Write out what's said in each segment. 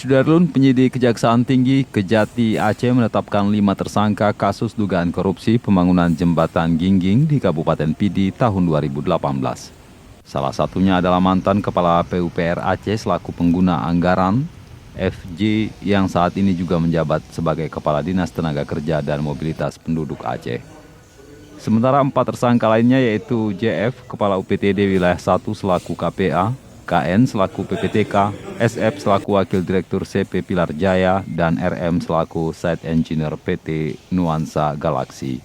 Sudarlun, penyidik Kejaksaan Tinggi Kejati Aceh menetapkan 5 tersangka kasus dugaan korupsi pembangunan jembatan Gingging di Kabupaten Pidi tahun 2018. Salah satunya adalah mantan Kepala PUPR Aceh selaku pengguna anggaran FJ yang saat ini juga menjabat sebagai Kepala Dinas Tenaga Kerja dan Mobilitas Penduduk Aceh. Sementara 4 tersangka lainnya yaitu JF, Kepala UPTD Wilayah 1 selaku KPA, KN selaku PPTK, SF selaku Wakil Direktur CP Pilar Jaya, dan RM selaku Site Engineer PT Nuansa Galaksi.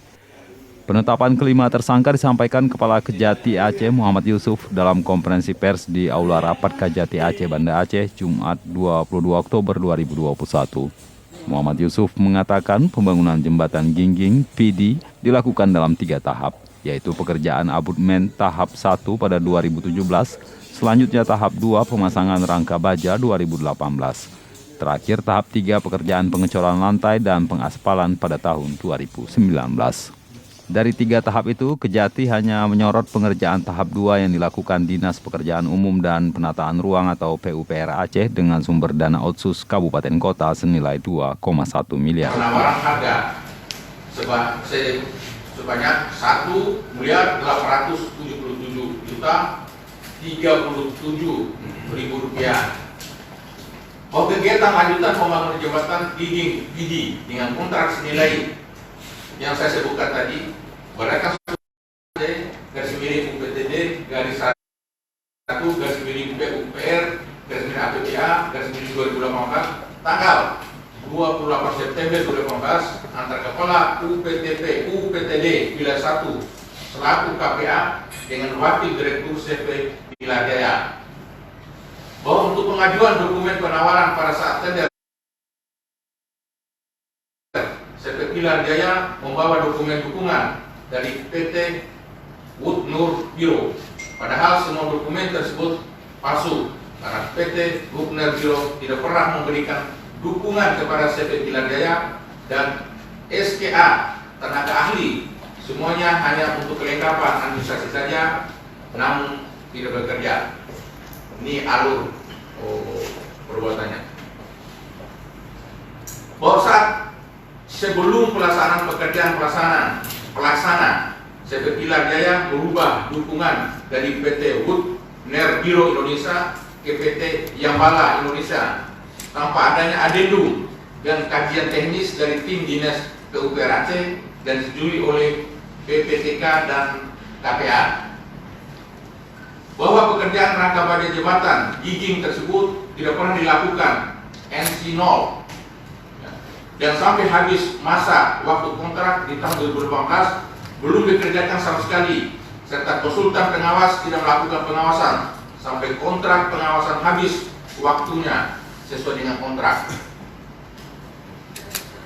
Penetapan kelima tersangka disampaikan Kepala Kejati Aceh Muhammad Yusuf dalam konferensi pers di Aula Rapat Kejati Aceh Banda Aceh, Jumat 22 Oktober 2021. Muhammad Yusuf mengatakan pembangunan jembatan Gingging PD dilakukan dalam 3 tahap, yaitu pekerjaan abutmen tahap 1 pada 2017, selanjutnya tahap 2 pemasangan rangka baja 2018. Terakhir tahap 3 pekerjaan pengecoran lantai dan pengaspalan pada tahun 2019. Dari 3 tahap itu, Kejati hanya menyorot pengerjaan tahap 2 yang dilakukan Dinas Pekerjaan Umum dan Penataan Ruang atau PUPR Aceh dengan sumber dana otsus Kabupaten Kota senilai 2,1 miliar. Penawaran harga sebanyak 1 miliar 877 juta 37.000 rupiah. Bahwa kegiatan lanjutan pembangunan jembatan Gingging PD dengan kontrak senilai yang saya sebutkan tadi berdasarkan garis miring UPTD garis 1 garis miring PUPR garis miring APBA garis miring 2018 tanggal 28 September 2018 antar Kepala UPTD Wilayah 1 selaku KPA dengan Wakil Direktur CP Pilar Jaya, bahwa untuk pengajuan dokumen penawaran pada saat tender CP Pilar Jaya membawa dokumen dukungan dari PT Wood Nur Biro, padahal semua dokumen tersebut palsu karena PT Wood Nur Biro tidak pernah memberikan dukungan kepada CP Pilar Jaya dan SKA tenaga ahli, semuanya hanya untuk kelengkapan administrasi saja, namun tidak bekerja. Ini alur perbuatannya. Bahwa saat sebelum pelaksanaan pekerjaan pelaksana CP Pilar Jaya merubah dukungan dari PT Wood Nur Biro Indonesia ke PT Yambala Indonesia tanpa adanya adendum dan kajian teknis dari tim Dinas PUPR Aceh dan disetujui oleh PPTK dan KPA. Bahwa pekerjaan rangka baja jembatan Gingging tersebut tidak pernah dilakukan NC0 dan sampai habis masa waktu kontrak di tahun 2018 belum dikerjakan sama sekali, serta konsultan pengawas tidak melakukan pengawasan sampai kontrak pengawasan habis waktunya sesuai dengan kontrak.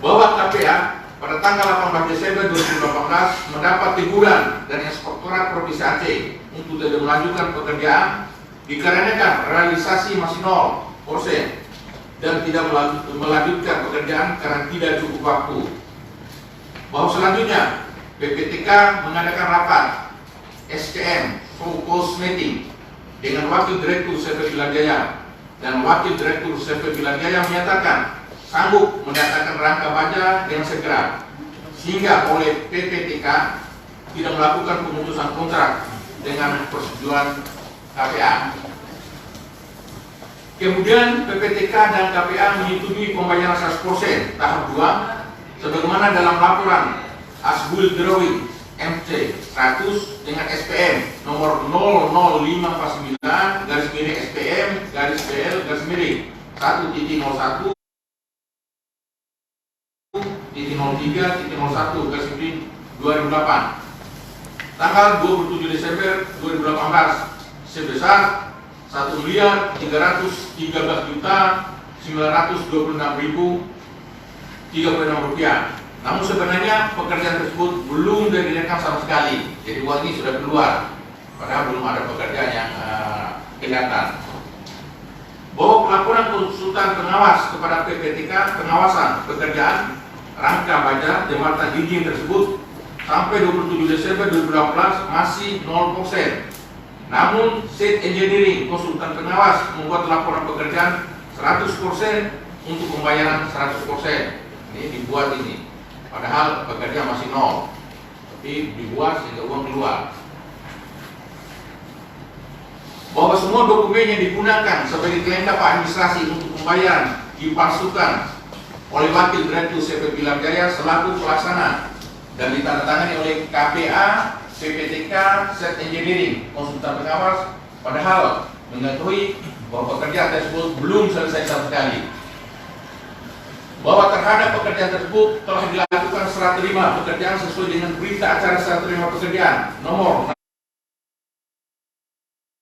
Bahwa KPA pada tanggal 18 Desember 2018 mendapat teguran dari Inspektorat Provinsi Aceh untuk tidak melanjutkan pekerjaan dikarenakan realisasi masih 0% dan tidak melanjutkan pekerjaan karena tidak cukup waktu. Bahwa selanjutnya PPTK mengadakan rapat SKM Focus Meeting dengan Wakil Direktur CP Pilar Jaya dan Wakil Direktur CP Pilar Jaya menyatakan sanggup mendatangkan rangka baja dengan segera, sehingga oleh PPTK tidak melakukan pemutusan kontrak dengan persetujuan KPA. Kemudian PPTK dan KPA menyetujui pembayaran 100% tahap 2 sebagaimana dalam laporan Asbul Drawing MC 100 dengan SPM nomor 00549 garis miring SPM garis BL garis miring 1.01 03.01 garis miring 2008 tanggal 27 Desember 2018 sebesar 1.326.926.036 rupiah. Namun sebenarnya pekerjaan tersebut belum direkam sama sekali. Jadi uang ini sudah keluar, padahal belum ada pekerjaan yang kelihatan. Bahwa pelaporan konsultan pengawas kepada PPTK pengawasan pekerjaan rangka baja jembatan Gingging tersebut sampai 27 Desember 2018 masih 0%. Namun Site Engineering konsultan pengawas membuat laporan pekerjaan 100% untuk pembayaran 100%. Ini dibuat ini. Padahal pekerja masih nol. Tapi dibuat sehingga uang keluar. Bahwa semua dokumen yang digunakan sebagai kelengkap administrasi untuk pembayaran dipalsukan oleh Wakil Direktur CV Pilar Jaya selaku pelaksana dan ditandatangani oleh KPA, PPTK, Set Engineering, konsultan pengawas, padahal mengetahui bahwa pekerjaan tersebut belum selesai sama sekali. Bahwa terhadap pekerjaan tersebut telah dilakukan serah terima pekerjaan sesuai dengan berita acara serah terima pekerjaan nomor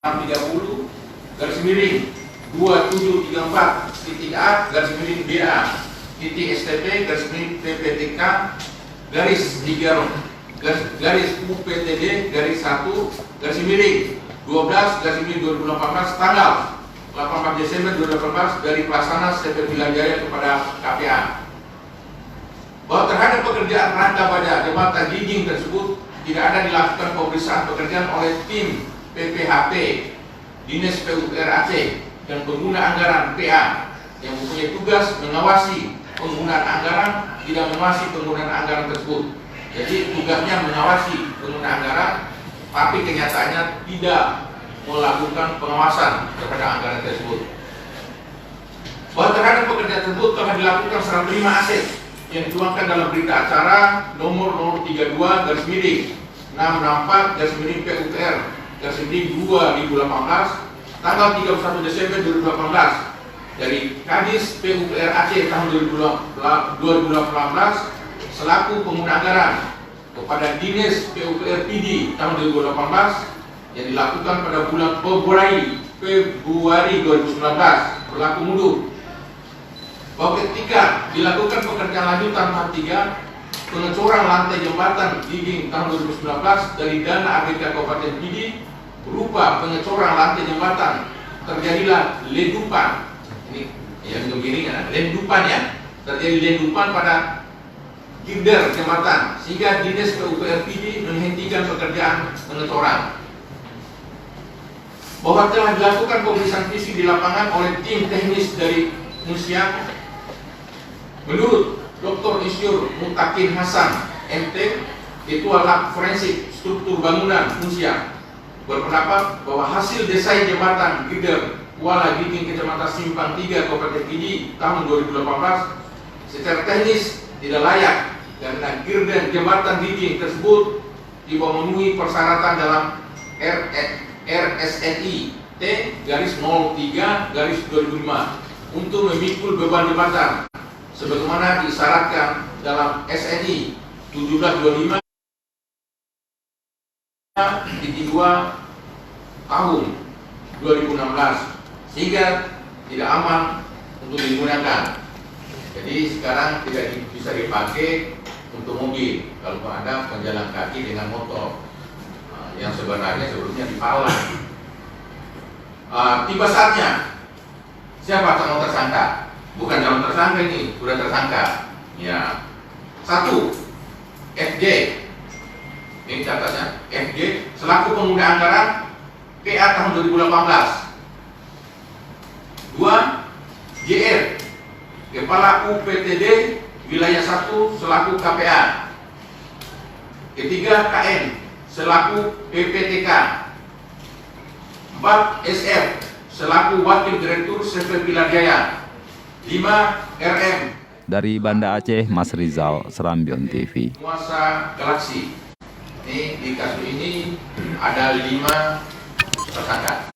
630 garis miring 2734 titik A garis miring BA titik STP garis miring PPTK garis 3 garis UPTD garis 1 garis miring 12 garis miring 2018 tanggal 18 Desember 2018 dari pelaksana CV Pilar Jaya kepada KPA. Bahwa terhadap pekerjaan rangka baja jembatan Gingging tersebut tidak ada dilakukan pemeriksaan pekerjaan oleh tim PPHP Dinas PUPR Aceh dan pengguna anggaran PA yang mempunyai tugas mengawasi penggunaan anggaran, tidak mengawasi penggunaan anggaran tersebut. Jadi tugasnya mengawasi penggunaan anggaran, tapi kenyataannya tidak melakukan pengawasan terhadap anggaran tersebut. Bahwa terhadap pekerjaan tersebut telah dilakukan serah terima aset yang dituangkan dalam berita acara nomor 32 garis miring 664 garis miring PUPR garis miring 2018 tanggal 31 Desember 2018 dari Kadis PUPR Aceh tahun 2018 selaku pengguna anggaran kepada Dinas PUPR PD tahun 2018 yang dilakukan pada bulan Februari 2019 berlaku mundur. Bahwa ketika dilakukan pekerjaan lanjutan tahap 3 pengecoran lantai jembatan Gingging tahun 2019 dari dana APK Kabupaten Pidi berupa pengecoran lantai jembatan terjadilah lendupan. Ini yang begini ya, lendupan ya, terjadi lendupan pada girder jembatan sehingga Dinas PUPR Pidi menghentikan pekerjaan pengecoran. Bahwa telah dilakukan pemeriksaan fisik di lapangan oleh tim teknis dari Musia. Menurut Dr. Insinyur Mutakin Hasan, MT, Ketua Lab Forensik Struktur Bangunan Musia, berpendapat bahwa hasil desain jembatan girder Kuala Gingging Kecamatan Simpang 3 Kabupaten Pidi tahun 2018 secara teknis tidak layak karena girder jembatan Gingging tersebut tidak memenuhi persyaratan dalam RSNI T garis 03 garis 2005 untuk memikul beban jembatan sebagaimana disyaratkan dalam SNI 1725 titik 2 tahun 2016 sehingga tidak aman untuk digunakan. Jadi sekarang tidak bisa dipakai untuk mobil kalau ada penjalan kaki dengan motor. Yang sebenarnya sebelumnya dipalang. Tiba saatnya siapa calon tersangka? Bukan calon tersangka ini, sudah tersangka. Ya, 1. FJ. Ini catatnya. FJ selaku pengguna anggaran PA tahun 2018. 2. JR Kepala UPTD Wilayah 1 selaku KPA. Ketiga, KN selaku PPTK. 4. SF selaku Wakil Direktur CV Pilar Jaya. 5. RM. Dari Banda Aceh, Mas Rizal, Serambion TV. Penguasa Galaksi. Ini di kasus ini ada 5 tersangka.